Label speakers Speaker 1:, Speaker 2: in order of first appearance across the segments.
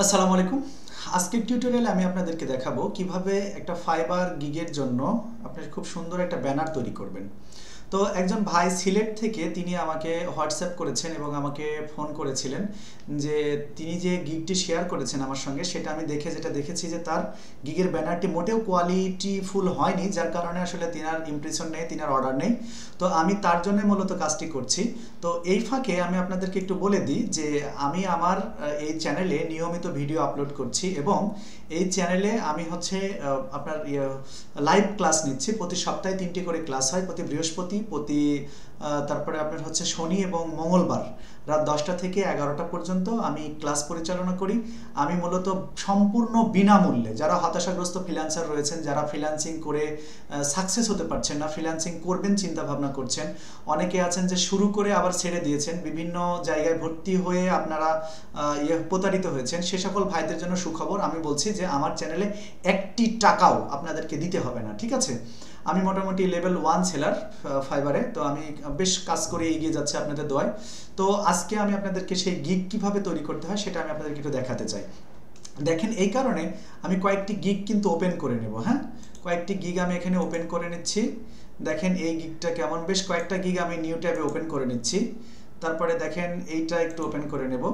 Speaker 1: আসসালামু আলাইকুম। আজকের টিউটোরিয়ালে আমি আপনাদেরকে দেখাবো কিভাবে একটা ফাইবার গিগের জন্য আপনি খুব সুন্দর একটা ব্যানার তৈরি করবেন। তো একজন ভাই সিলেট থেকে তিনি আমাকে হোয়াটসঅ্যাপ করেছেন এবং আমাকে ফোন করেছিলেন যে তিনি যে গিগটি শেয়ার করেছেন আমার সঙ্গে, সেটা আমি যেটা দেখেছি যে তার গিগের ব্যানারটি মোটেও কোয়ালিটিফুল হয়নি, যার কারণে আসলে তিনার ইমপ্রেশন নেই, তিনার অর্ডার নেই। তো আমি তার জন্য মূলত কাজটি করছি। তো এই ফাঁকে আমি আপনাদেরকে একটু বলে দিই যে আমি আমার এই চ্যানেলে নিয়মিত ভিডিও আপলোড করছি এবং এই চ্যানেলে আমি হচ্ছে আপনার লাইভ ক্লাস নিচ্ছি। প্রতি সপ্তাহে 3টি করে ক্লাস হয়, প্রতি বৃহস্পতি, তারপরে আপনার হচ্ছে শনি এবং মঙ্গলবার রাত 10টা থেকে 11টা পর্যন্ত আমি ক্লাস পরিচালনা করি। আমি মূলত সম্পূর্ণ বিনামূল্যে, যারা হতাশাগ্রস্ত ফ্রিল্যান্সার রয়েছেন, যারা ফ্রিল্যান্সিং করে সাকসেস হতে পারছেন না, ফ্রিল্যান্সিং করবেন চিন্তা ভাবনা করছেন, অনেকে আছেন যে শুরু করে আবার ছেড়ে দিয়েছেন, বিভিন্ন জায়গায় ভর্তি হয়ে আপনারা প্রতারিত হয়েছেন, সে সকল ভাইদের জন্য সুখবর। আমি বলছি যে আমার চ্যানেলে 1টি টাকাও আপনাদেরকে দিতে হবে না, ঠিক আছে? আমি মোটামুটি লেভেল 1 সেলার ফাইবারে, তো আমি বেশ কাজ করে এগিয়ে যাচ্ছে আপনাদের দোয়ায়। তো আজকে আমি আপনাদেরকে সেই গিগ কিভাবে তৈরি করতে হয় সেটা আমি আপনাদেরকে একটু দেখাতে চাই। দেখেন, এই কারণে আমি কয়েকটি গিগ কিন্তু ওপেন করে নেব। হ্যাঁ, কয়েকটি গিগ আমি এখানে ওপেন করে নিচ্ছি। দেখেন এই গিগটা কেমন, বেশ কয়েকটা গিগ আমি নিউ ট্যাবে ওপেন করে নিচ্ছি। তারপরে দেখেন এইটা একটু ওপেন করে নেব।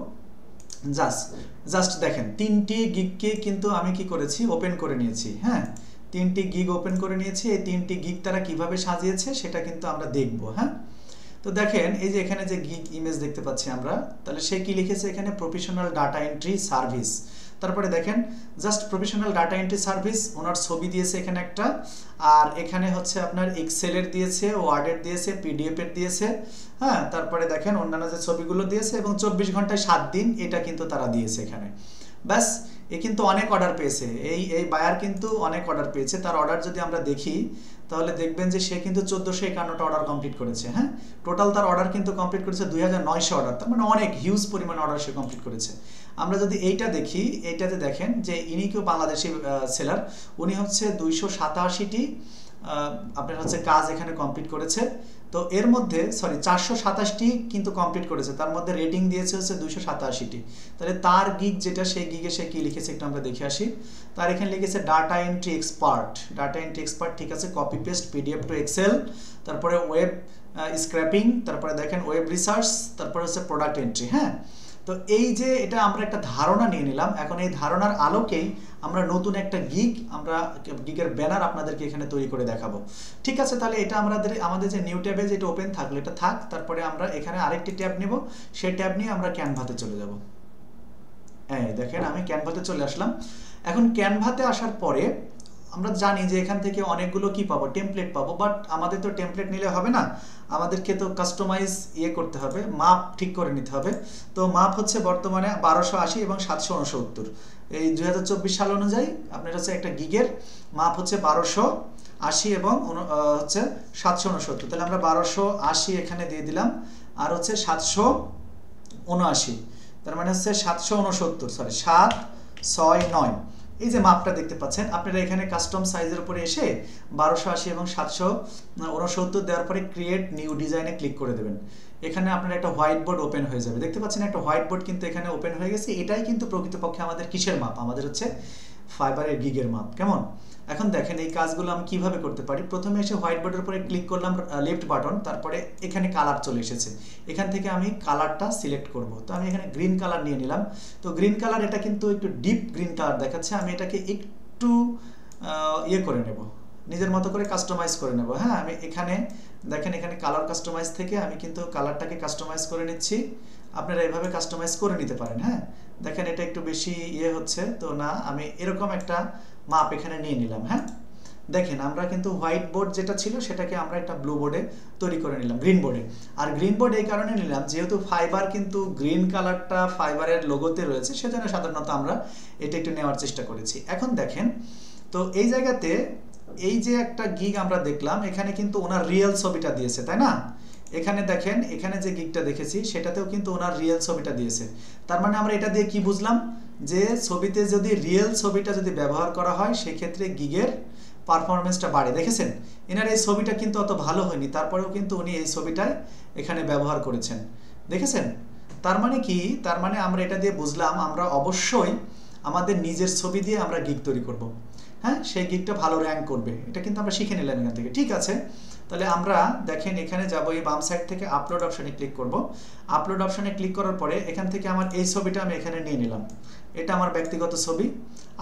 Speaker 1: জাস্ট দেখেন 3টি গিগকে কিন্তু আমি কি করেছি, ওপেন করে নিয়েছি। হ্যাঁ, 3টি গিগ ওপেন করে নিয়েছি। এই 3টি গিগ তারা কিভাবে সাজিয়েছে সেটা কিন্তু আমরা দেখব। হ্যাঁ, তো দেখেন এই যে এখানে যে গিগ ইমেজ দেখতে পাচ্ছি আমরা, তাহলে সে কি লিখেছে এখানে, প্রফেশনাল ডাটা এন্ট্রি সার্ভিস। তারপরে দেখেন just professional data entry service, ওনার ছবি দিয়েছে এখানে একটা, আর এখানে হচ্ছে আপনার এক্সেলের দিয়েছে, ওয়ার্ডের দিয়েছে, পিডিএফ এর দিয়েছে। হ্যাঁ, তারপরে দেখেন অন্যান্য যে ছবিগুলো দিয়েছে এবং 24 ঘন্টায় 7 দিন এটা কিন্তু তারা দিয়েছে এখানে। ব্যাস, এ কিন্তু অনেক অর্ডার পেয়েছে, এই বায়ার কিন্তু অনেক অর্ডার পেয়েছে। তার অর্ডার যদি আমরা দেখি তাহলে দেখবেন যে সে কিন্তু 1451টা অর্ডার কমপ্লিট করেছে। হ্যাঁ, টোটাল তার অর্ডার কিন্তু কমপ্লিট করেছে 2900 অর্ডার, তার মানে অনেক হিউজ পরিমাণ অর্ডার সে কমপ্লিট করেছে। আমরা যদি এইটা দেখি, এইটাতে দেখেন যে ইনি কেউ বাংলাদেশি সেলার, উনি হচ্ছে 287টি আপনার হচ্ছে কাজ এখানে কমপ্লিট করেছে। তো এর মধ্যে 427টি কিন্তু কমপ্লিট করেছে, তার মধ্যে রেটিং দিয়েছে হচ্ছে 287টি। তাহলে তার গিগ যেটা, সেই গিগে সে কি লিখেছে একটু আমরা দেখে আসি। তার এখানে লিখেছে data entry expert. Data entry expert, ঠিক আছে, copy paste PDF to Excel, তারপরে ওয়েব স্ক্র্যাপিং, তারপরে দেখেন ওয়েব রিসার্চ, তারপরে হচ্ছে প্রোডাক্ট এন্ট্রি। হ্যাঁ, তো এই যে এটা আমরা একটা ধারণা নিয়ে নিলাম, এখন এই ধারণার আলোকেই আমরা নতুন একটা গিগের ব্যানার আপনাদেরকে এখানে তৈরি করে দেখাবো। ঠিক আছে, তাহলে এটা আমাদের যে নিউ ট্যাবে যেটা ওপেন থাকলো এটা থাক। তারপরে আমরা এখানে আরেকটি ট্যাব নেব, সেই ট্যাব নিয়ে আমরা ক্যানভাতে চলে যাব। হ্যাঁ, দেখেন আমি ক্যানভাতে চলে আসলাম। এখন ক্যানভাতে আসার পরে আমরা জানি যে এখান থেকে অনেকগুলো কি পাবো, টেমপ্লেট পাবো। বাট আমাদের তো টেমপ্লেট নিলে হবে না, আমাদেরকে তো কাস্টমাইজ করতে হবে, মাপ ঠিক করে নিতে হবে। তো মাপ হচ্ছে বর্তমানে 1280 এবং 769। এই 2024 সাল অনুযায়ী আপনার হচ্ছে একটা গিগের মাপ হচ্ছে 1280 এবং হচ্ছে 769। তাহলে আমরা 1280 এখানে দিয়ে দিলাম, আর হচ্ছে 779, তার মানে হচ্ছে 769। এই যে মাপটা দেখতে পাচ্ছেন আপনারা, এখানে কাস্টম সাইজের উপরে এসে 1280 এবং 769 দেওয়ার পরে ক্রিয়েট নিউ ডিজাইনে ক্লিক করে দেবেন। এখানে আপনার একটা হোয়াইট বোর্ড ওপেন হয়ে যাবে, দেখতে পাচ্ছেন একটা হোয়াইট বোর্ড কিন্তু এখানে ওপেন হয়ে গেছে। এটাই কিন্তু প্রকৃতপক্ষে আমাদের কিসের মাপ, আমাদের হচ্ছে ফাইবারের গিগের মাপ। কেমন? এখন দেখেন এই কাজগুলো আমি কিভাবে করতে পারি। প্রথমে এসে হোয়াইট বোর্ডের উপরে ক্লিক করলাম, লেফট বাটন, তারপরে এখানে কালার চলে এসেছে। এখান থেকে আমি কালারটা সিলেক্ট করব। তো আমি এখানে গ্রিন কালার নিয়ে নিলাম। তো গ্রিন কালার এটা কিন্তু একটু ডিপ গ্রিন কালার দেখাচ্ছে, আমি এটাকে একটু করে নেব, নিজের মতো করে কাস্টমাইজ করে নেব। হ্যাঁ, আমি এখানে দেখেন, এখানে কালার কাস্টমাইজ থেকে আমি কিন্তু কালারটাকে কাস্টমাইজ করে নিচ্ছি। আপনারা এভাবে কাস্টমাইজ করে নিতে পারেন। হ্যাঁ, দেখেন এটা একটু বেশি হচ্ছে, তো না, আমি এরকম একটা মাপ এখানে নিয়ে নিলাম। হ্যাঁ, দেখেন আমরা কিন্তু হোয়াইট বোর্ড যেটা ছিল সেটাকে আমরা একটা ব্লু বোর্ডে তৈরি করে নিলাম, গ্রিন বোর্ডে। আর গ্রিন বোর্ড এই কারণে নিলাম যেহেতু ফাইবার কিন্তু গ্রিন কালারটা ফাইবারের লোগোতে রয়েছে, সেজন্য সাধারণত আমরা এটা একটু নেওয়ার চেষ্টা করেছি। এখন দেখেন, তো এই জায়গাতে এই যে একটা গিগ আমরা দেখলাম, এখানে কিন্তু ওনার রিয়েল ছবিটা দিয়েছে, তাই না? এখানে দেখেন, এখানে যে গিগটা দেখেছি সেটাতেও কিন্তু ওনার রিয়েল ছবিটা দিয়েছে। তার মানে আমরা এটা দিয়ে কি বুঝলাম, যে ছবিতে যদি রিয়েল ছবিটা যদি ব্যবহার করা হয় সেক্ষেত্রে গিগের পারফরমেন্সটা বাড়ে। দেখেছেন, এনার এই ছবিটা কিন্তু অত ভালো হয়নি, তারপরেও কিন্তু উনি এই ছবিটাই এখানে ব্যবহার করেছেন। দেখেছেন? তার মানে কি, তার মানে আমরা এটা দিয়ে বুঝলাম আমরা অবশ্যই আমাদের নিজের ছবি দিয়ে আমরা গিগ তৈরি করব। হ্যাঁ, সেই গিগটা ভালো র্যাঙ্ক করবে, এটা কিন্তু আমরা শিখে নিলাম এখান থেকে। ঠিক আছে, তাহলে আমরা দেখেন এখানে যাব, এই বাম সাইড থেকে আপলোড অপশনে ক্লিক করব। আপলোড অপশনে ক্লিক করার পরে এখান থেকে আমার এই ছবিটা আমি এখানে নিয়ে নিলাম, এটা আমার ব্যক্তিগত ছবি,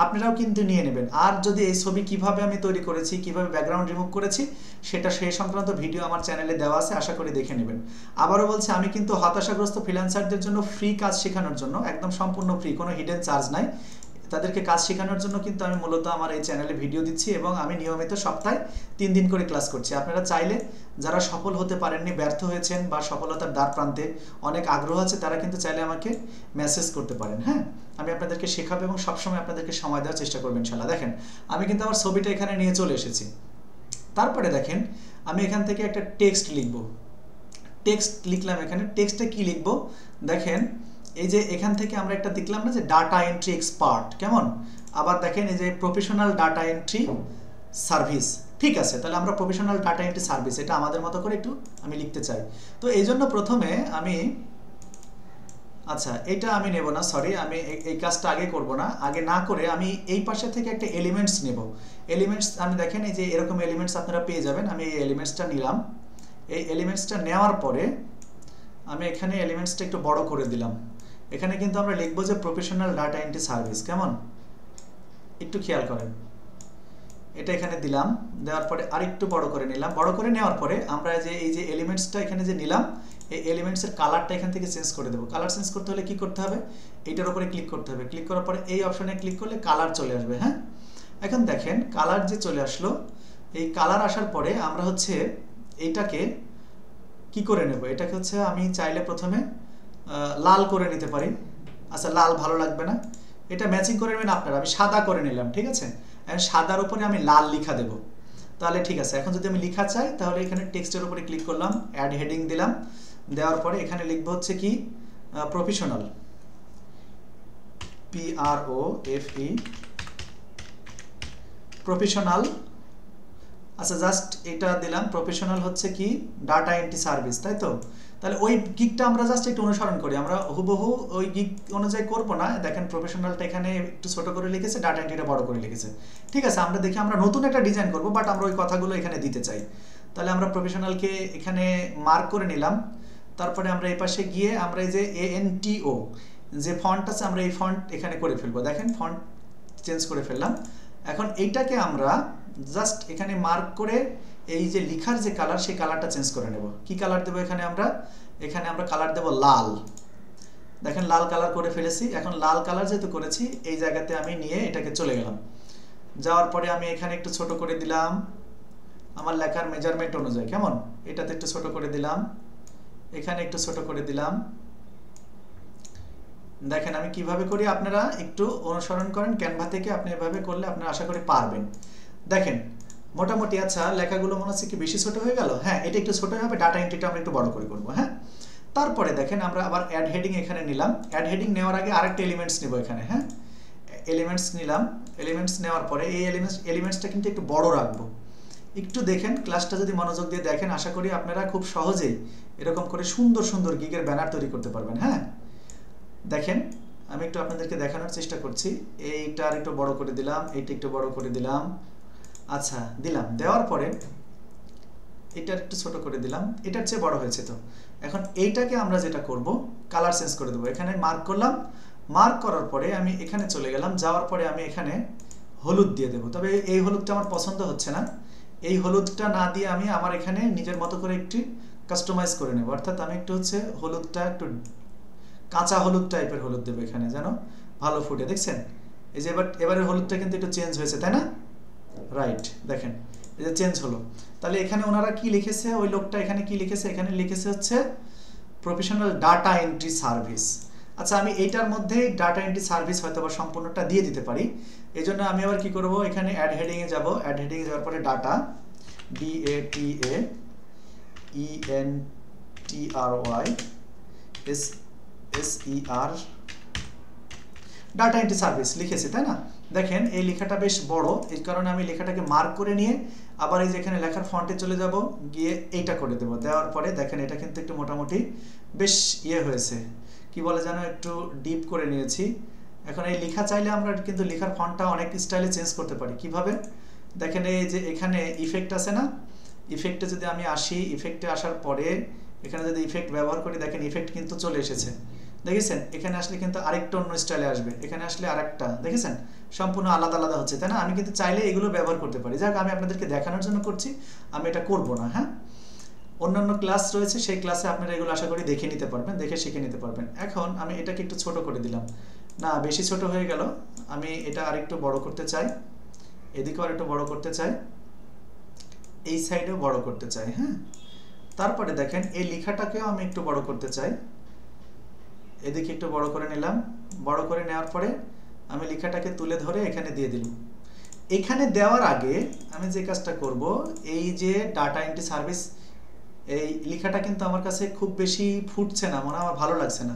Speaker 1: আপনারাও কিন্তু নিয়ে নেবেন। আর যদি এই ছবি কিভাবে আমি তৈরি করেছি, কিভাবে ব্যাকগ্রাউন্ড রিমুভ করেছি, সেটা সেই সংক্রান্ত ভিডিও আমার চ্যানেলে দেওয়া আছে, আশা করি দেখে নেবেন। আবারও বলছি, আমি কিন্তু হতাশাগ্রস্ত ফ্রিল্যান্সারদের জন্য ফ্রি কাজ শেখানোর জন্য, একদম সম্পূর্ণ ফ্রি, কোনো হিডেন চার্জ নাই, তাদেরকে কাজ শেখানোর জন্য কিন্তু আমি মূলত আমার এই চ্যানেলে ভিডিও দিচ্ছি এবং আমি নিয়মিত সপ্তাহে 3 দিন করে ক্লাস করছি। আপনারা চাইলে যারা সফল হতে পারেননি, ব্যর্থ হয়েছেন বা সফলতার দ্বার প্রান্তে অনেক আগ্রহ আছে, তারা কিন্তু চাইলে আমাকে মেসেজ করতে পারেন। হ্যাঁ, আমি আপনাদেরকে শেখাবো এবং সবসময় আপনাদেরকে সময় দেওয়ার চেষ্টা করবেন ইনশাআল্লাহ। দেখেন আমি কিন্তু আমার ছবিটা এখানে নিয়ে চলে এসেছি। তারপরে দেখেন আমি এখান থেকে একটা টেক্সট লিখব। টেক্সট লিখলাম, এখানে টেক্সটে কি লিখব দেখেন, এই যে এখান থেকে আমরা একটা দেখলাম না যে ডাটা এন্ট্রি এক্সপার্ট, কেমন? আবার দেখেন এই যে প্রফেশনাল ডাটা এন্ট্রি সার্ভিস। ঠিক আছে, তাহলে আমরা প্রফেশনাল ডাটা এন্ট্রি সার্ভিস, এটা আমাদের মতো করে একটু আমি লিখতে চাই। তো এই জন্য প্রথমে আমি, আচ্ছা এটা আমি নেব না, সরি, আমি এই কাজটা আগে করব না, আগে না করে আমি এই পাশে থেকে একটা এলিমেন্টস নেব। এলিমেন্টস আমি দেখেন এই যে এরকম এলিমেন্টস আপনারা পেয়ে যাবেন, আমি এই এলিমেন্টসটা নিলাম। এই এলিমেন্টসটা নেওয়ার পরে আমি এখানে এলিমেন্টসটা একটু বড় করে দিলাম। এখানে কিন্তু আমরা লিখবো যে প্রফেশনাল ডাটা এন্ট্রি সার্ভিস, কেমন? একটু খেয়াল করেন, এটা এখানে দিলাম, দেওয়ার পরে আরেকটু বড় করে নিলাম। বড় করে নেওয়ার পরে আমরা যে এই যে এলিমেন্টসটা এখানে যে নিলাম, এই এলিমেন্টসের কালারটা এখান থেকে চেঞ্জ করে দেবো। কালার চেঞ্জ করতে হলে কি করতে হবে, এইটার উপরে ক্লিক করতে হবে। ক্লিক করার পরে এই অপশনে ক্লিক করলে কালার চলে আসবে। হ্যাঁ, এখন দেখেন কালার যে চলে আসলো, এই কালার আসার পরে আমরা হচ্ছে এইটাকে কি করে নেব, এটাকে হচ্ছে আমি চাইলে প্রথমে লাল করে নিতে পারি। আচ্ছা লাল ভালো লাগবে না, এটা ম্যাচিং করে নেবেন আপনারা, আমি সাদা করে নিলাম। ঠিক আছে, এখন সাদার উপরে আমি লাল লিখা দেব, তাহলে ঠিক আছে। এখন যদি আমি লিখা চাই তাহলে এখানে টেক্সটের উপরে ক্লিক করলাম, অ্যাড হেডিং দিলাম, দেওয়ার পরে এখানে লিখবো হচ্ছে কি প্রফেশনাল, PROFE প্রফেশনাল। আচ্ছা জাস্ট এটা দিলাম, প্রফেশনাল হচ্ছে কি ডাটা এন্ট্রি সার্ভিস, তাই তো? তাহলে ওই গিগটা আমরা জাস্ট একটু অনুসরণ করি, আমরা হুবহু ওই গিগ অনুযায়ী করবো না। দেখেন প্রফেশনালটা এখানে একটু ছোট করে লিখেছে, ডাটা এন্ট্রিটা বড় করে লিখেছে। ঠিক আছে, আমরা দেখি আমরা নতুন একটা ডিজাইন করবো, বাট আমরা ওই কথাগুলো এখানে দিতে চাই। তাহলে আমরা প্রফেশনালকে এখানে মার্ক করে নিলাম। তারপরে আমরা এই পাশে গিয়ে আমরা এই যে ANTO যে ফন্ট আছে, আমরা এই ফন্ট এখানে করে ফেলবো। দেখেন ফন্ট চেঞ্জ করে ফেললাম। এখন এইটাকে আমরা জাস্ট এখানে মার্ক করে এই যে লেখার যে কালার, সেই কালারটা চেঞ্জ করে নেব। কি কালার দেব এখানে আমরা কালার দেব লাল। দেখেন লাল কালার করে ফেলেছি। এখন লাল কালার যেহেতু করেছি, এই জায়গাতে আমি নিয়ে এটাকে চলে গেলাম। যাওয়ার পরে আমি এখানে একটু ছোট করে দিলাম আমার লেখার মেজারমেন্ট অনুযায়ী, কেমন? এটাতে একটু ছোট করে দিলাম, এখানে একটু ছোট করে দিলাম। দেখেন আমি কিভাবে করি, আপনারা একটু অনুসরণ করেন ক্যানভা থেকে, আপনি এভাবে করলে আপনারা আশা করি পারবেন। দেখেন মোটামুটি, আচ্ছা লেখাগুলো মনে হচ্ছে কি বেশি ছোট হয়ে গেল। হ্যাঁ, এটা একটু ছোট হবে, ডাটা এন্ট্রিটা আমরা একটু বড় করে করবো। হ্যাঁ, তারপরে দেখেন আমরা আবার অ্যাড হেডিং এখানে নিলাম। অ্যাড হেডিং নেওয়ার আগে আরেকটা এলিমেন্টস নেব এখানে। হ্যাঁ, এলিমেন্টস নিলাম। এলিমেন্টস নেওয়ার পরে এই এলিমেন্টসটা কিন্তু একটু বড় রাখবো। একটু দেখেন ক্লাসটা যদি মনোযোগ দিয়ে দেখেন, আশা করি আপনারা খুব সহজেই এরকম করে সুন্দর সুন্দর গিগের ব্যানার তৈরি করতে পারবেন। হ্যাঁ, দেখেন আমি একটু আপনাদেরকে দেখানোর চেষ্টা করছি। এইটা আর একটু বড় করে দিলাম, এইটা একটু বড় করে দিলাম। আচ্ছা দিলাম, দেওয়ার পরে এটা একটু ছোট করে দিলাম, এটার চেয়ে বড় হয়েছে। তো এখন এইটাকে আমরা যেটা করব, কালার চেঞ্জ করে দেবো। এখানে মার্ক করলাম, মার্ক করার পরে আমি এখানে চলে গেলাম। যাওয়ার পরে আমি এখানে হলুদ দিয়ে দেবো। তবে এই হলুদটা আমার পছন্দ হচ্ছে না, এই হলুদটা না দিয়ে আমি আমার এখানে নিজের মতো করে একটু কাস্টমাইজ করে নেব। অর্থাৎ আমি একটু হচ্ছে হলুদটা একটু কাঁচা হলুদ টাইপের হলুদ দেবো এখানে, যেন ভালো ফুটে। দেখছেন এই যে এবারের হলুদটা কিন্তু একটু চেঞ্জ হয়েছে, তাই না? রাইট, দেখেন এই যে চেঞ্জ হলো। তাহলে এখানে ওনারা কি লিখেছে, ওই লোকটা এখানে কি লিখেছে, এখানে লিখেছে হচ্ছে প্রফেশনাল ডাটা এন্ট্রি সার্ভিস। আচ্ছা আমি এইটার মধ্যে ডাটা এন্ট্রি সার্ভিস হয়তো বা সম্পূর্ণটা দিয়ে দিতে পারি। এই জন্য আমি আবার কি করব, এখানে অ্যাড হেডিংয়ে যাব। অ্যাড হেডিংয়ে যাওয়ার পরে data, DATAENTRYSER data entry service লিখেছি, তাই না? দেখেন এই লেখাটা বেশ বড়, এই কারণে আমি লেখাটাকে মার্ক করে নিয়ে আবার এই যে এখানে লেখার ফন্টে চলে যাব, গিয়ে এইটা করে দেব। দেওয়ার পরে দেখেন এটা কিন্তু একটু মোটামুটি বেশ ইয়ে হয়েছে, কি বলে যেন একটু ডিপ করে নিয়েছি। এখন এই লেখা চাইলে আমরা কিন্তু লেখার ফন্টটা অনেক স্টাইলে চেঞ্জ করতে পারি। কিভাবে দেখেন, এই যে এখানে ইফেক্ট আছে না, ইফেক্টে যদি আমি আসি, ইফেক্টে আসার পরে এখানে যদি ইফেক্ট ব্যবহার করি, দেখেন ইফেক্ট কিন্তু চলে এসেছে, দেখেছেন? এখানে আসলে কিন্তু আরেকটা অন্য স্টাইলে আসবে, এখানে আসলে আরেকটা, দেখেছেন? সম্পূর্ণ আলাদা আলাদা হচ্ছে, তাই না? আমি কিন্তু চাইলে এগুলো ব্যবহার করতে পারি। যাক, আমি আপনাদেরকে দেখানোর জন্য করছি, আমি এটা করব না। হ্যাঁ, অন্যান্য ক্লাস রয়েছে, সেই ক্লাসে আপনারা এগুলো আশা করি দেখে নিতে পারবেন, দেখে শিখে নিতে পারবেন। এখন আমি এটাকে একটু ছোট করে দিলাম, না বেশি ছোট হয়ে গেল, আমি এটা আরেকটু বড় করতে চাই, এদিকেও আরেকটু বড় করতে চাই, এই সাইডেও বড় করতে চাই। হ্যাঁ, তারপরে দেখেন এই লেখাটাকেও আমি একটু বড় করতে চাই, এদিকে একটু বড় করে নিলাম। বড় করে নেওয়ার পরে আমি লেখাটাকে তুলে ধরে এখানে দিয়ে দিলাম। এখানে দেওয়ার আগে আমি যে কাজটা করব, এই যে ডাটা এন্ট্রি সার্ভিস, এই লেখাটা কিন্তু আমার কাছে খুব বেশি ফুটছে না, মনে আমার ভালো লাগছে না।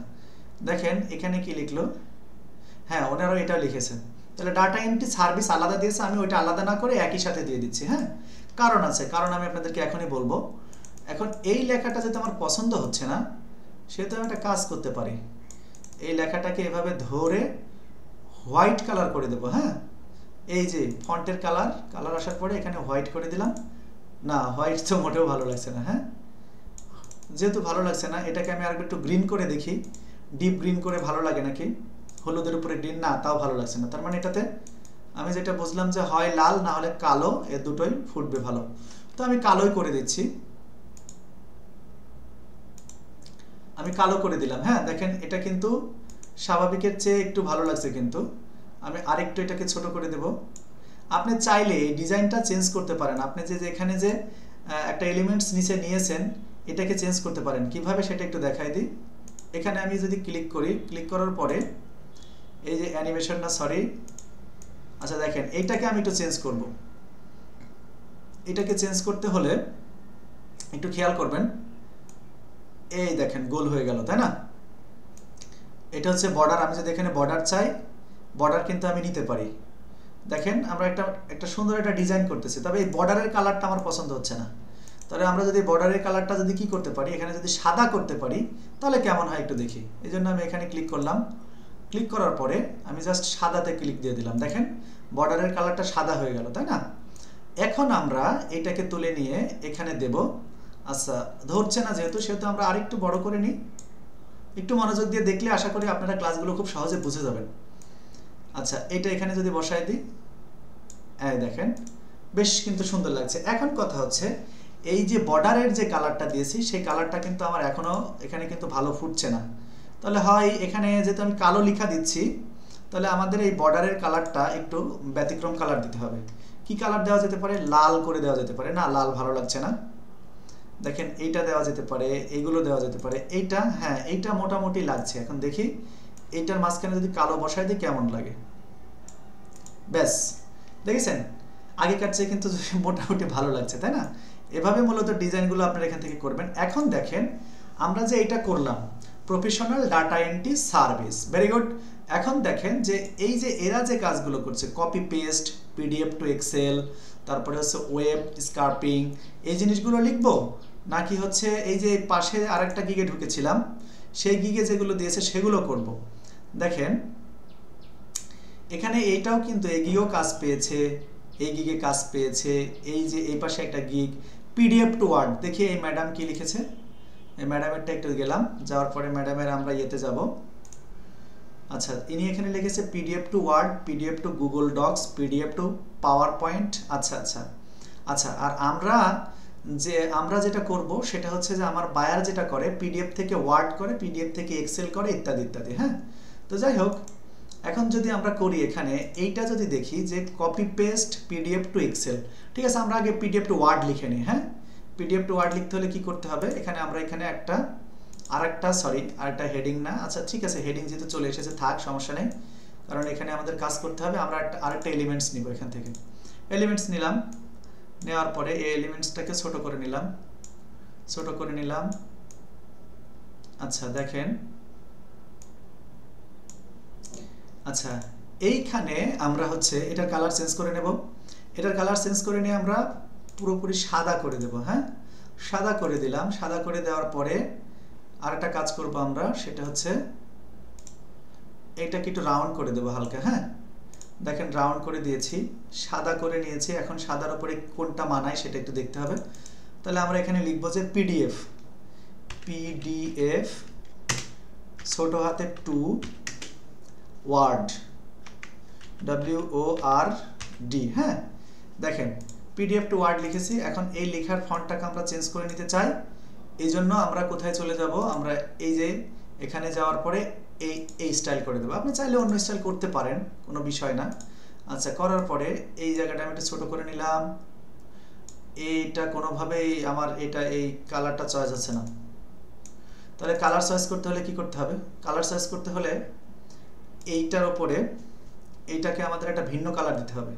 Speaker 1: দেখেন এখানে কি লিখলো, হ্যাঁ ওনারাও এটাও লিখেছে, তাহলে ডাটা এন্ট্রি সার্ভিস আলাদা দিয়েছে, আমি ওইটা আলাদা না করে একই সাথে দিয়ে দিচ্ছি। হ্যাঁ, কারণ আছে, কারণ আমি আপনাদেরকে এখনই বলবো। এখন এই লেখাটা যদি আমার পছন্দ হচ্ছে না, সেহেতু আমি একটা কাজ করতে পারি, এই লেখাটাকে এভাবে ধরে হোয়াইট কালার করে দেবো। হ্যাঁ, এই যে ফন্টের কালার আসার পরে এখানে হোয়াইট করে দিলাম। না, হোয়াইট তো মোটেও ভালো লাগছে না। হ্যাঁ, যেহেতু ভালো লাগছে না, এটাকে আমি আরেকটু একটু গ্রিন করে দেখি, ডিপ গ্রিন করে ভালো লাগে নাকি, হলুদের উপরে গ্রিন, না তাও ভালো লাগছে না। তার মানে এটাতে আমি যেটা বুঝলাম যে হয় লাল না হলে কালো, এ দুটোই ফুটবে ভালো। তো আমি কালোই করে দিচ্ছি, আমি কালো করে দিলাম। হ্যাঁ, দেখেন এটা কিন্তু স্বাভাবিকের চেয়ে একটু ভালো লাগছে, কিন্তু আমি আরেকটু এটাকে ছোট করে দেব। আপনি চাইলে এই ডিজাইনটা চেঞ্জ করতে পারেন, আপনি যে এখানে যে একটা এলিমেন্টস নিচে নিয়েছেন, এটাকে চেঞ্জ করতে পারেন। কিভাবে সেটা একটু দেখাই দিই। এখানে আমি যদি ক্লিক করি, ক্লিক করার পরে এই যে অ্যানিমেশন না, সরি, আচ্ছা দেখেন এইটাকে আমি একটু চেঞ্জ করব। এটাকে চেঞ্জ করতে হলে একটু খেয়াল করবেন, এই দেখেন গোল হয়ে গেল, তাই না? এটা হচ্ছে বর্ডার, আমি যদি এখানে বর্ডার চাই, বর্ডার কিন্তু আমি নিতে পারি। দেখেন আমরা একটা সুন্দর একটা ডিজাইন করতেছি, তবে এই বর্ডারের কালারটা আমার পছন্দ হচ্ছে না। তাহলে আমরা যদি বর্ডারের কালারটা যদি কি করতে পারি, এখানে যদি সাদা করতে পারি, তাহলে কেমন হয় একটু দেখি। এই জন্য আমি এখানে ক্লিক করলাম, ক্লিক করার পরে আমি জাস্ট সাদাতে ক্লিক দিয়ে দিলাম। দেখেন বর্ডারের কালারটা সাদা হয়ে গেল, তাই না? এখন আমরা এটাকে তুলে নিয়ে এখানে দেব। আচ্ছা, ধরছে না যেহেতু, সেহেতু আমরা আরেকটু বড় করে নিই। একটু মনোযোগ দিয়ে দেখলে আশা করি আপনারা ক্লাসগুলো খুব সহজে বুঝে যাবেন। আচ্ছা, এটা এখানে যদি বসায় দিই, এই দেখেন বেশ কিন্তু সুন্দর লাগছে। এখন কথা হচ্ছে, এই যে বর্ডারের যে কালারটা দিয়েছি, সেই কালারটা কিন্তু আমার এখনো এখানে কিন্তু ভালো ফুটছে না। তাহলে হয় এখানে যেহেতু আমি কালো লেখা দিচ্ছি, তাহলে আমাদের এই বর্ডারের কালারটা একটু ব্যতিক্রম কালার দিতে হবে। কি কালার দেওয়া যেতে পারে? লাল করে দেওয়া যেতে পারে। না, লাল ভালো লাগছে না। দেখেন এইটা দেওয়া যেতে পারে, এইগুলো দেওয়া যেতে পারে, এইটা, হ্যাঁ এইটা মোটামুটি লাগছে। এখন দেখি এইটার মাঝখানে যদি কালো বসায় দিই কেমন লাগে। ব্যাস, দেখেছেন আগেকার চেয়ে কিন্তু মোটামুটি ভালো লাগছে, তাই না? এভাবে মূলত ডিজাইনগুলো আপনারা এখান থেকে করবেন। এখন দেখেন আমরা যে এটা করলাম, professional data entry service, very good. এখন দেখেন যে এই যে এরা যে কাজগুলো করছে, copy paste, PDF to Excel, তারপরে হচ্ছে ওয়েব স্কার্পিং, এই জিনিসগুলো লিখবো, নাকি হচ্ছে এই যে পাশে আরেকটা গিগে ঢুকেছিলাম, সেই গিগে যেগুলো দিয়েছে সেগুলো করব। দেখেন এখানে এইটাও কিন্তু এই গিগেও কাজ পেয়েছে, এই গিগে কাজ পেয়েছে, এই যে এই পাশে একটা গিগ পিডিএফ টু ওয়ার্ড। দেখি এই ম্যাডাম কি লিখেছে, এই ম্যাডামেরটা একটু গেলাম, যাওয়ার পরে ম্যাডামের আমরা ইয়েতে যাব। আচ্ছা, ইনি এখানে লিখেছে PDF to Word, PDF to Google Docs, PDF to PowerPoint. আচ্ছা আচ্ছা আচ্ছা, আর আমরা যেটা করব সেটা হচ্ছে যে আমার বায়ার যেটা করে, পিডিএফ থেকে ওয়ার্ড করে, পিডিএফ থেকে এক্সেল করে, ইত্যাদি ইত্যাদি। হ্যাঁ, তো যাই হোক, এখন যদি আমরা করি এখানে এইটা যদি দেখি যে copy paste PDF to Excel, ঠিক আছে, আমরা আগে পিডিএফ টু ওয়ার্ড লিখে নিই। হ্যাঁ, পিডিএফ টু ওয়ার্ড লিখতে হলে কি করতে হবে, এখানে আমরা এখানে আরেকটা হেডিং না, আচ্ছা ঠিক আছে, হেডিং যেহেতু চলে এসেছে থাক, সমস্যা নেই, কারণ এখানে আমাদের কাজ করতে হবে। আমরা আরেকটা এলিমেন্টস নিব, এখান থেকে এলিমেন্টস নিলাম, নেওয়ার পরে এই এলিমেন্টসটাকে ছোট করে নিলাম। আচ্ছা দেখেন, আচ্ছা এইখানে আমরা হচ্ছে এটার কালার চেঞ্জ করে নেব। এটার কালার চেঞ্জ করে নিয়ে আমরা পুরোপুরি সাদা করে দেব। হ্যাঁ, সাদা করে দিলাম। সাদা করে দেওয়ার পরে আরেকটা কাজ করব আমরা, সেটা হচ্ছে এইটাকে একটু রাউন্ড করে দেবো হালকা, হ্যাঁ দেখেন রাউন্ড করে দিয়েছি, সাদা করে নিয়েছি। এখন সাদার উপরে কোনটা মানায় সেটা একটু দেখতে হবে। তাহলে আমরা এখানে লিখবো যে পিডিএফ, পিডিএফ ছোট হাতে 2 ওয়ার্ড, WORD, হ্যাঁ দেখেন পিডিএফ টু ওয়ার্ড লিখেছি। এখন এই লেখার ফন্টটাকে আমরা চেঞ্জ করে নিতে চাই, এই জন্য আমরা কোথায় চলে যাব, আমরা এই যে এখানে যাওয়ার পরে এই স্টাইল করে দেবো। আপনি চাইলে অন্য স্টাইল করতে পারেন, কোনো বিষয় না। আচ্ছা, করার পরে এই জায়গাটা আমি একটু ছোট করে নিলাম। এইটা কোনোভাবেই আমার এই কালারটা চয়েস আছে না। তাহলে কালার চয়েস করতে হলে কি করতে হবে? কালার চয়েস করতে হলে এইটার ওপরে এইটাকে আমাদের একটা ভিন্ন কালার দিতে হবে।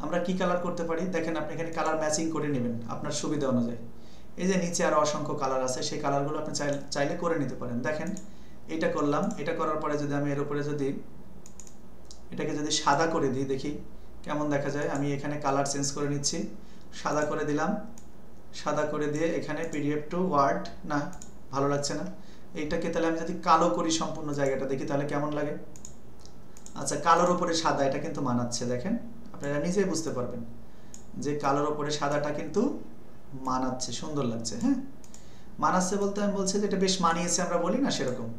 Speaker 1: আমরা কি কালার করতে পারি দেখেন, আপনি এখানে কালার ম্যাচিং করে নেবেন আপনার সুবিধা অনুযায়ী। এই যে নিচে আরো অসংখ্য কালার আছে, সেই কালারগুলো আপনি চাইলে করে নিতে পারেন। দেখেন এটা করলাম, এটা করার পরে যদি আমি এর উপরে যদি এটাকে যদি সাদা করে দিই, দেখি কেমন দেখা যায়। আমি এখানে কালার চেঞ্জ করে নিচ্ছি, সাদা করে দিলাম। সাদা করে দিয়ে এখানে পিডিএফ টু ওয়ার্ড, না ভালো লাগছে না। এইটাকে তাহলে আমি যদি কালো করি সম্পূর্ণ জায়গাটা, দেখি তাহলে কেমন লাগে। আচ্ছা, কালোর উপরে সাদা, এটা কিন্তু মানাচ্ছে। দেখেন আপনারা নিজেই বুঝতে পারবেন যে কালোর উপরে সাদাটা কিন্তু মানাচ্ছে, সুন্দর লাগছে। হ্যাঁ, মানাচ্ছে বলতে আমি বলছি যে এটা বেশ মানিয়েছে, আমরা বলি না সেরকম।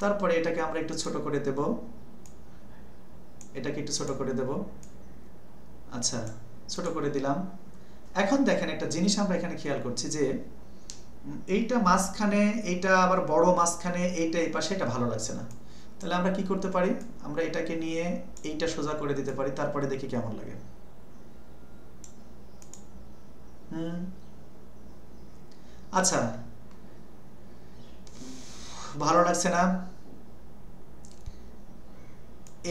Speaker 1: তারপরে এটাকে আমরা একটু ছোট করে দেব, এটাকে একটু ছোট করে দেব। আচ্ছা, ছোট করে দিলাম। এখন দেখেন একটা জিনিস আমরা এখানে খেয়াল করছি যে এইটা মাঝখানে, এইটা আবার বড় মাঝখানে, এইটা এই পাশে, এটা ভালো লাগছে না। তাহলে আমরা কি করতে পারি, আমরা এটাকে নিয়ে এইটা সোজা করে দিতে পারি, তারপরে দেখি কেমন লাগে। আচ্ছা, ভালো লাগছে না।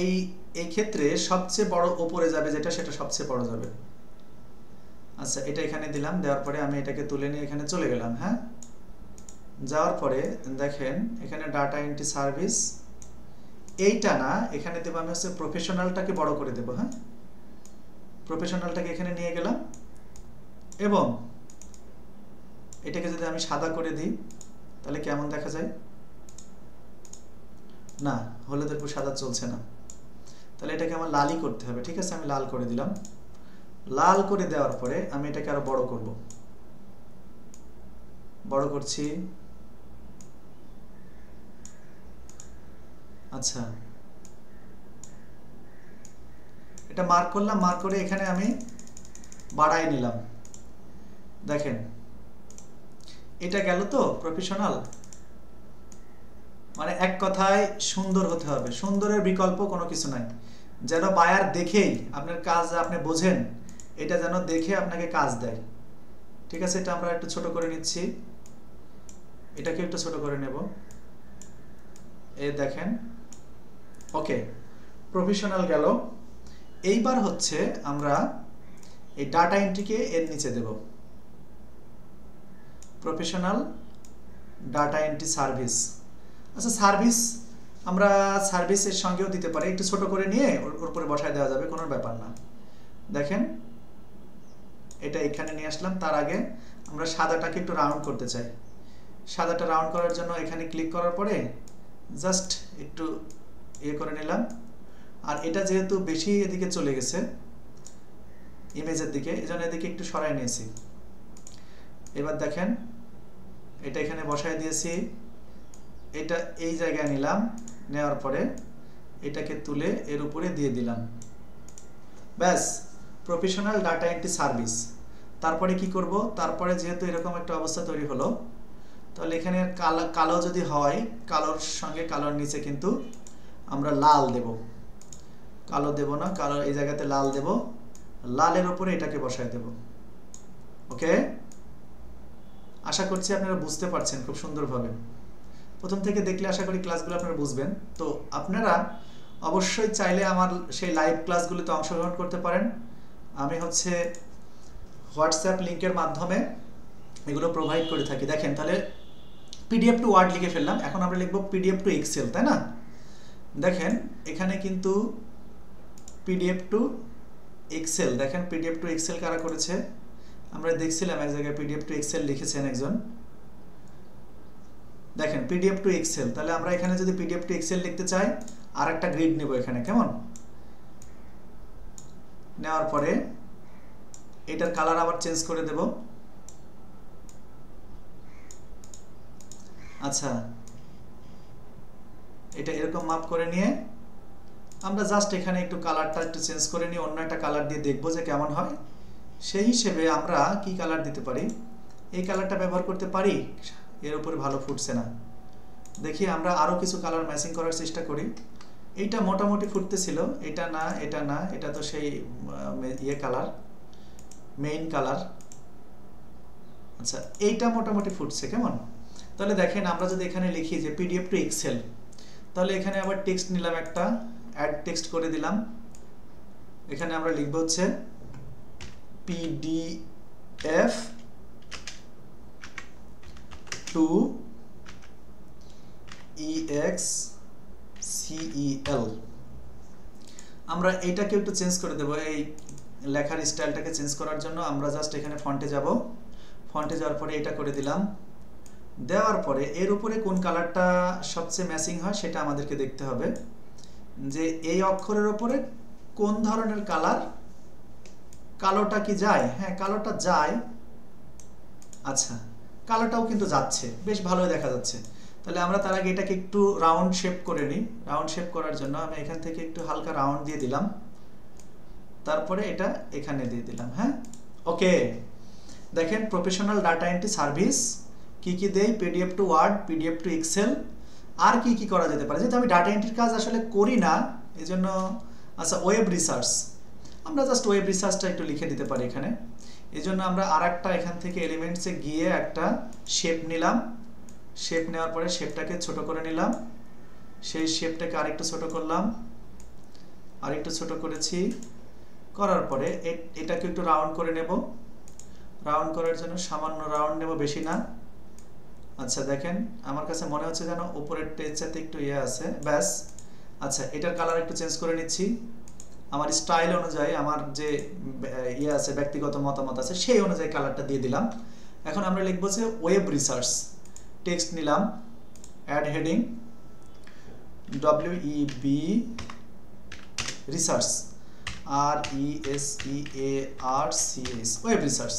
Speaker 1: এই ক্ষেত্রে সবচেয়ে বড় উপরে যাবে যেটা, সেটা সবচেয়ে বড় যাবে। আচ্ছা, এটা এখানে দিলাম, দেওয়ার পরে আমি এটাকে তুলে নিয়ে এখানে চলে গেলাম। হ্যাঁ, যাওয়ার পরে দেখেন এখানে ডাটা এন্ট্রি সার্ভিস, এইটা না, এখানে দেবো আমি হচ্ছে প্রফেশনালটাকে বড় করে দেবো। হ্যাঁ, প্রফেশনালটাকে এখানে নিয়ে গেলাম এবং এটাকে যদি আমি সাদা করে দিই তাহলে কেমন দেখা যায়? না, হলুদের উপর সাদা চলছে না, তাহলে এটাকে আমার লালই করতে হবে। ঠিক আছে, আমি লাল করে দিলাম। লাল করে দেওয়ার পরে আমি এটাকে আরো বড় করব, বড় করছি। আচ্ছা, এটা মার্ক করলাম, মার্ক করে এখানে আমি বাড়াই নিলাম। দেখেন এটা গেল তো প্রফেশনাল, মানে এক কথায় সুন্দর হতে হবে। সুন্দরের বিকল্প কোনো কিছু নাই, যেন বায়ার দেখেই আপনার কাজ আপনি বোঝেন, এটা যেন দেখে আপনাকে কাজ দেয়। ঠিক আছে, এটা আমরা একটু ছোট করে নিচ্ছি, এটাকে একটু ছোট করে নেব। এই দেখেন, ওকে, প্রফেশনাল গেল। এইবার হচ্ছে আমরা এই ডাটা এন্ট্রিকে এর নিচে দেব, প্রফেশনাল ডাটা এন্ট্রি সার্ভিস। আচ্ছা, সার্ভিস আমরা সার্ভিসের সঙ্গেও দিতে পারি, একটু ছোট করে নিয়ে ওর উপরে বসায় দেওয়া যাবে, কোনো ব্যাপার না। দেখেন এটা এখানে নিয়ে আসলাম। তার আগে আমরা সাদাটাকে একটু রাউন্ড করতে চাই। সাদাটা রাউন্ড করার জন্য এখানে ক্লিক করার পরে জাস্ট একটু ইয়ে করে নিলাম। আর এটা যেহেতু বেশি এদিকে চলে গেছে ইমেজের দিকে, এজন্য এদিকে একটু সরাই নিয়েছি। এবার দেখেন এটা এখানে বসায় দিয়েছি, এটা এই জায়গায় নিলাম, নেওয়ার পরে এটাকে তুলে এর উপরে দিয়ে দিলাম। ব্যাস, প্রফেশনাল ডাটা এন্ট্রি সার্ভিস। তারপরে কি করব, তারপরে যেহেতু এরকম একটা অবস্থা তৈরি হলো, তাহলে এখানে কালো যদি হয়, কালোর সঙ্গে কালোর নিচে কিন্তু আমরা লাল দেব। কালো দেব না, কালো এই জায়গাতে লাল দেব, লালের উপরে এটাকে বসায় দেব। ওকে, আশা করছি আপনারা বুঝতে পারছেন খুব সুন্দরভাবে। প্রথম থেকে দেখলে আশা করি ক্লাসগুলো আপনারা বুঝবেন। তো আপনারা অবশ্যই চাইলে আমার সেই লাইভ ক্লাসগুলোতে অংশগ্রহণ করতে পারেন। আমি হচ্ছে হোয়াটসঅ্যাপ লিংকের মাধ্যমে এগুলো প্রোভাইড করে থাকি। দেখেন তাহলে পিডিএফ টু ওয়ার্ড লিখে ফেললাম, এখন আমরা লিখব পিডিএফ টু এক্সেল, তাই না? দেখেন এখানে কিন্তু পিডিএফ টু এক্সেল, দেখেন পিডিএফ টু এক্সেল কারা করেছে, আমরা দেখছিলাম এক জায়গায় পিডিএফ টু এক্সেল লিখেছেন একজন। দেখেন পিডিএফ টু এক্সেল, তাহলে আমরা এখানে যদি পিডিএফ টু এক্সেল লিখতে চাই, আর একটা গ্রিড নেব এখানে, কেমন? নেওয়ার পরে এটার কালার আবার চেঞ্জ করে দেব। আচ্ছা, এটা এরকম মাপ করে নিয়ে আমরা জাস্ট এখানে একটু কালারটা একটু চেঞ্জ করে নিয়ে অন্য একটা কালার দিয়ে দেখবো যে কেমন হয়। সেই হিসেবে আমরা কি কালার দিতে পারি? এই কালারটা ব্যবহার করতে পারি। এর উপরে ভালো ফুটছে না, দেখি আমরা আরো কিছু কালার ম্যাচিং করার চেষ্টা করি। এইটা মোটামুটি ফুটতেছিল, এটা না, এটা না, এটা তো সেই ইয়ে কালার, মেইন কালার। আচ্ছা, এইটা মোটামুটি ফুটছে, কেমন? তাহলে দেখেন আমরা যদি এখানে লিখি যে পিডিএফ টু এক্সেল, তাহলে এখানে আবার টেক্সট নিলাম, একটা অ্যাড টেক্সট করে দিলাম। এখানে আমরা লিখব হচ্ছে পিডিএফ টু EXCEL। আমরা এইটাকে একটু চেঞ্জ করে দেব, এই লেখার স্টাইলটাকে চেঞ্জ করার জন্য আমরা জাস্ট এখানে ফন্টে যাব। ফন্টে যাওয়ার পরে এটা করে দিলাম। দেওয়ার পরে এর উপরে কোন কালারটা সবচেয়ে ম্যাচিং হয় সেটা আমাদেরকে দেখতে হবে, যে এই অক্ষরের উপরে কোন ধরনের কালার। কালোটা কি যায়? হ্যাঁ, কালোটা যায়। আচ্ছা, কালোটাও কিন্তু যাচ্ছে, বেশ ভালোই দেখা যাচ্ছে। তাহলে আমরা তার আগে এটাকে একটু রাউন্ড শেপ করে নিই। রাউন্ড শেপ করার জন্য আমি এখান থেকে একটু হালকা রাউন্ড দিয়ে দিলাম, তারপরে এটা এখানে দিয়ে দিলাম। হ্যাঁ, ওকে। দেখেন প্রফেশনাল ডাটা এন্ট্রি সার্ভিস কি কি দেই? PDF to Word, PDF to Excel, আর কি কি করা যেতে পারে? যেহেতু আমি ডাটা এন্ট্রির কাজ আসলে করি না, এই জন্য। আচ্ছা, ওয়েব রিসার্চ, আমরা জাস্ট ওয়েব রিসার্চটা একটু লিখে দিতে পারি এখানে। এই জন্য আমরা আর একটা এখান থেকে এলিমেন্টসে গিয়ে একটা শেপ নিলাম। শেপ নেওয়ার পরে শেপটাকে ছোট করে নিলাম, সেই শেপটাকে আরেকটু ছোট করলাম, আরেকটু ছোট করেছি। করার পরে এটাকে একটু রাউন্ড করে নেব। রাউন্ড করার জন্য সামান্য রাউন্ড নেব, বেশি না। আচ্ছা, দেখেন আমার কাছে মনে হচ্ছে যেন উপরের টেক্সচারতে একটু ইয়ে আছে, ব্যাস। আচ্ছা, এটার কালার একটু চেঞ্জ করে নিচ্ছি আমার স্টাইল অনুযায়ী, আমার যে ইয়ে আছে, ব্যক্তিগত মতামত আছে, সেই অনুযায়ী কালারটা দিয়ে দিলাম। এখন আমরা লিখবো যে ওয়েব রিসার্চ। টেক্সট নিলাম, add heading WEB research, RESEARCH, web research.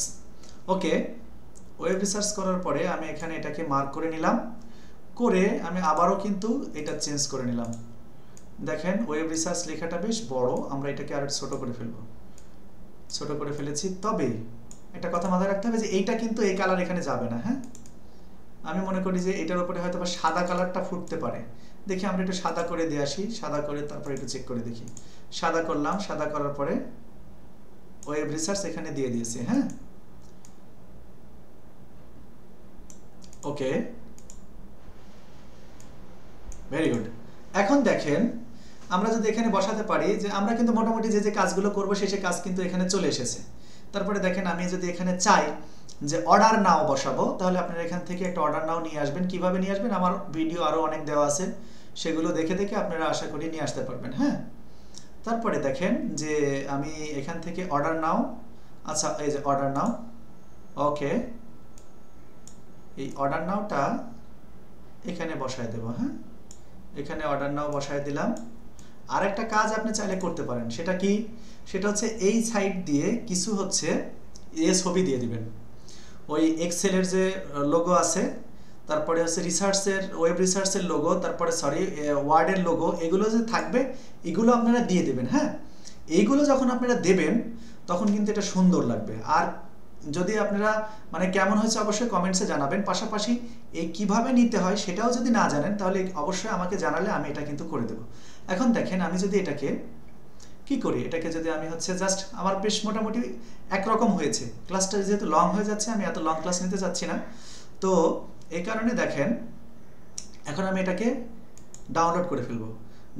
Speaker 1: Okay, web research করার পরে আমি এখানে এটাকে মার্ক করে নিলাম, করে আমি আবারও কিন্তু এটা চেঞ্জ করে নিলাম। দেখেন ওয়েব রিসার্চ লেখাটা বেশ বড়, আমরা এটাকে আর ছোট করে ফেলবো। ছোট করে ফেলেছি, তবে একটা কথা মাথায় রাখতে হবে যে এইটা কিন্তু এই কালার এখানে যাবে না। হ্যাঁ, আমি মনে করি যে এটার উপরে হয়তো বা সাদা কালারটা ফুটতে পারে। দেখি আমরা একটু সাদা করে দিয়ে আসি, সাদা করে তারপরে একটু চেক করে দেখি। সাদা করলাম, সাদা করার পরে ওয়েব রিসার্চ এখানে দিয়ে দিয়েছি। হ্যাঁ, ওকে, ভেরি গুড। এখন দেখেন আমরা যদি এখানে বসাতে পারি যে আমরা কিন্তু মোটামুটি যে যে কাজগুলো করবো সেই কাজ কিন্তু এখানে চলে এসেছে। তারপরে দেখেন আমি যদি এখানে চাই যে অর্ডার নাও বসাবো, তাহলে আপনারা এখান থেকে একটা অর্ডার নাও নিয়ে আসবেন। কিভাবে নিয়ে আসবেন আমার ভিডিও আরো অনেক দেওয়া আছে, সেগুলো দেখে দেখে আপনারা আশা করি নিয়ে আসতে পারবেন। হ্যাঁ, তারপরে দেখেন যে আমি এখান থেকে অর্ডার নাও, আচ্ছা এই যে অর্ডার নাও, ওকে, এই অর্ডার নাওটা এখানে বসায় দেব। হ্যাঁ, এখানে অর্ডার নাও বসায় দিলাম। আর একটা কাজ আপনি চাইলে করতে পারেন, সেটা কি? সেটা হচ্ছে এই সাইড দিয়ে কিছু হচ্ছে ছবি দিয়ে দিবেন। ওই এক্সেলের যে লোগো আছে, তারপরে হচ্ছে রিসার্চের, ওয়েব রিসার্চের লোগো, তারপরে ওয়ার্ডের লোগো, এগুলো যে থাকবে এগুলো আপনারা দিয়ে দেবেন। হ্যাঁ, এইগুলো যখন আপনারা দেবেন তখন কিন্তু এটা সুন্দর লাগবে। আর যদি আপনারা মানে কেমন হয়েছে অবশ্যই কমেন্টসে জানাবেন। পাশাপাশি এই কিভাবে নিতে হয় সেটাও যদি না জানেন তাহলে অবশ্যই আমাকে জানালে আমি এটা কিন্তু করে দেব। এখন দেখেন আমি যদি এটাকে কি করি, এটাকে যদি আমি হচ্ছে জাস্ট, আমার বেশ মোটামুটি একরকম হয়েছে। ক্লাসটা যেহেতু লং হয়ে যাচ্ছে, আমি এত লং ক্লাস নিতে চাচ্ছি না, তো এই কারণে দেখেন এখন আমি এটাকে ডাউনলোড করে ফেলবো।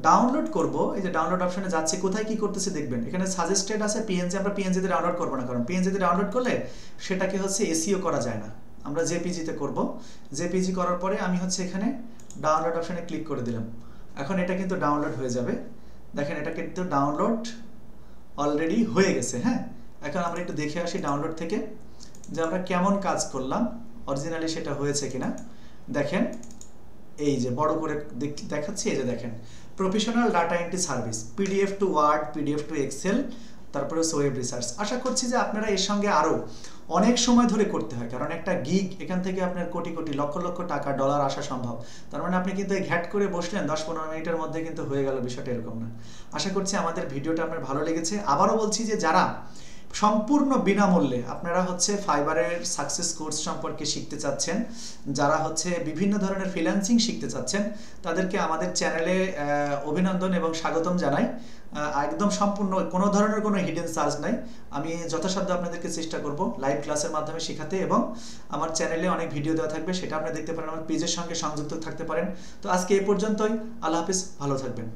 Speaker 1: ডাউনলোড করব, এই যে ডাউনলোড অপশনে যাচ্ছে, কোথায় কি করতেছে দেখবেন এখানে সাজেস্টেড আছে পিএনজি। আমরা পিএনজি তে ডাউনলোড করব না, কারণ পিএনজি তে ডাউনলোড করলে সেটাকে হচ্ছে এসইও করা যায় না। আমরা জেপিজি তে করব। জেপিজি করার পরে আমি হচ্ছে এখানে ডাউনলোড অপশনে ক্লিক করে দিলাম। এখন এটা কিন্তু ডাউনলোড হয়ে যাবে। দেখেন এটা কিন্তু ডাউনলোড অলরেডি হয়ে গেছে। হ্যাঁ, এখন আমরা একটু দেখে আসি ডাউনলোড থেকে যে আমরা কেমন কাজ করলাম, অরিজিনালি সেটা হয়েছে কিনা। দেখেন এই যে বড় করে দেখাচ্ছি, এই যে দেখেন professional data entry service, PDF to Word, PDF to Excel, তারপরে ওয়েব রিসার্চ। আশা করছি যে আপনারা এর সঙ্গে আরও অনেক সময় ধরে করতে হয়, কারণ একটা গিগ এখান থেকে আপনার কোটি কোটি লক্ষ লক্ষ টাকা ডলার আসা সম্ভব। তার মানে আপনি কিন্তু ঘ্যাট করে বসলেন 10-15 মিনিটের মধ্যে কিন্তু হয়ে গেল, বিষয়টা এরকম না। আশা করছি আমাদের ভিডিওটা আপনার ভালো লেগেছে। আবারও বলছি যে যারা সম্পূর্ণ বিনামূল্যে আপনারা হচ্ছে ফাইবারের সাকসেস কোর্স সম্পর্কে শিখতে চাচ্ছেন, যারা হচ্ছে বিভিন্ন ধরনের ফ্রিল্যান্সিং শিখতে চাচ্ছেন, তাদেরকে আমাদের চ্যানেলে অভিনন্দন এবং স্বাগতম জানাই। একদম সম্পূর্ণ কোনো ধরনের কোনো হিডেন চার্জ নাই। আমি যথাসাধ্য আপনাদেরকে চেষ্টা করব লাইভ ক্লাসের মাধ্যমে শেখাতে, এবং আমার চ্যানেলে অনেক ভিডিও দেওয়া থাকবে, সেটা আপনি দেখতে পারেন, আমার পেজের সঙ্গে সংযুক্ত থাকতে পারেন। তো আজকে এই পর্যন্তই, আল্লাহ হাফিজ, ভালো থাকবেন।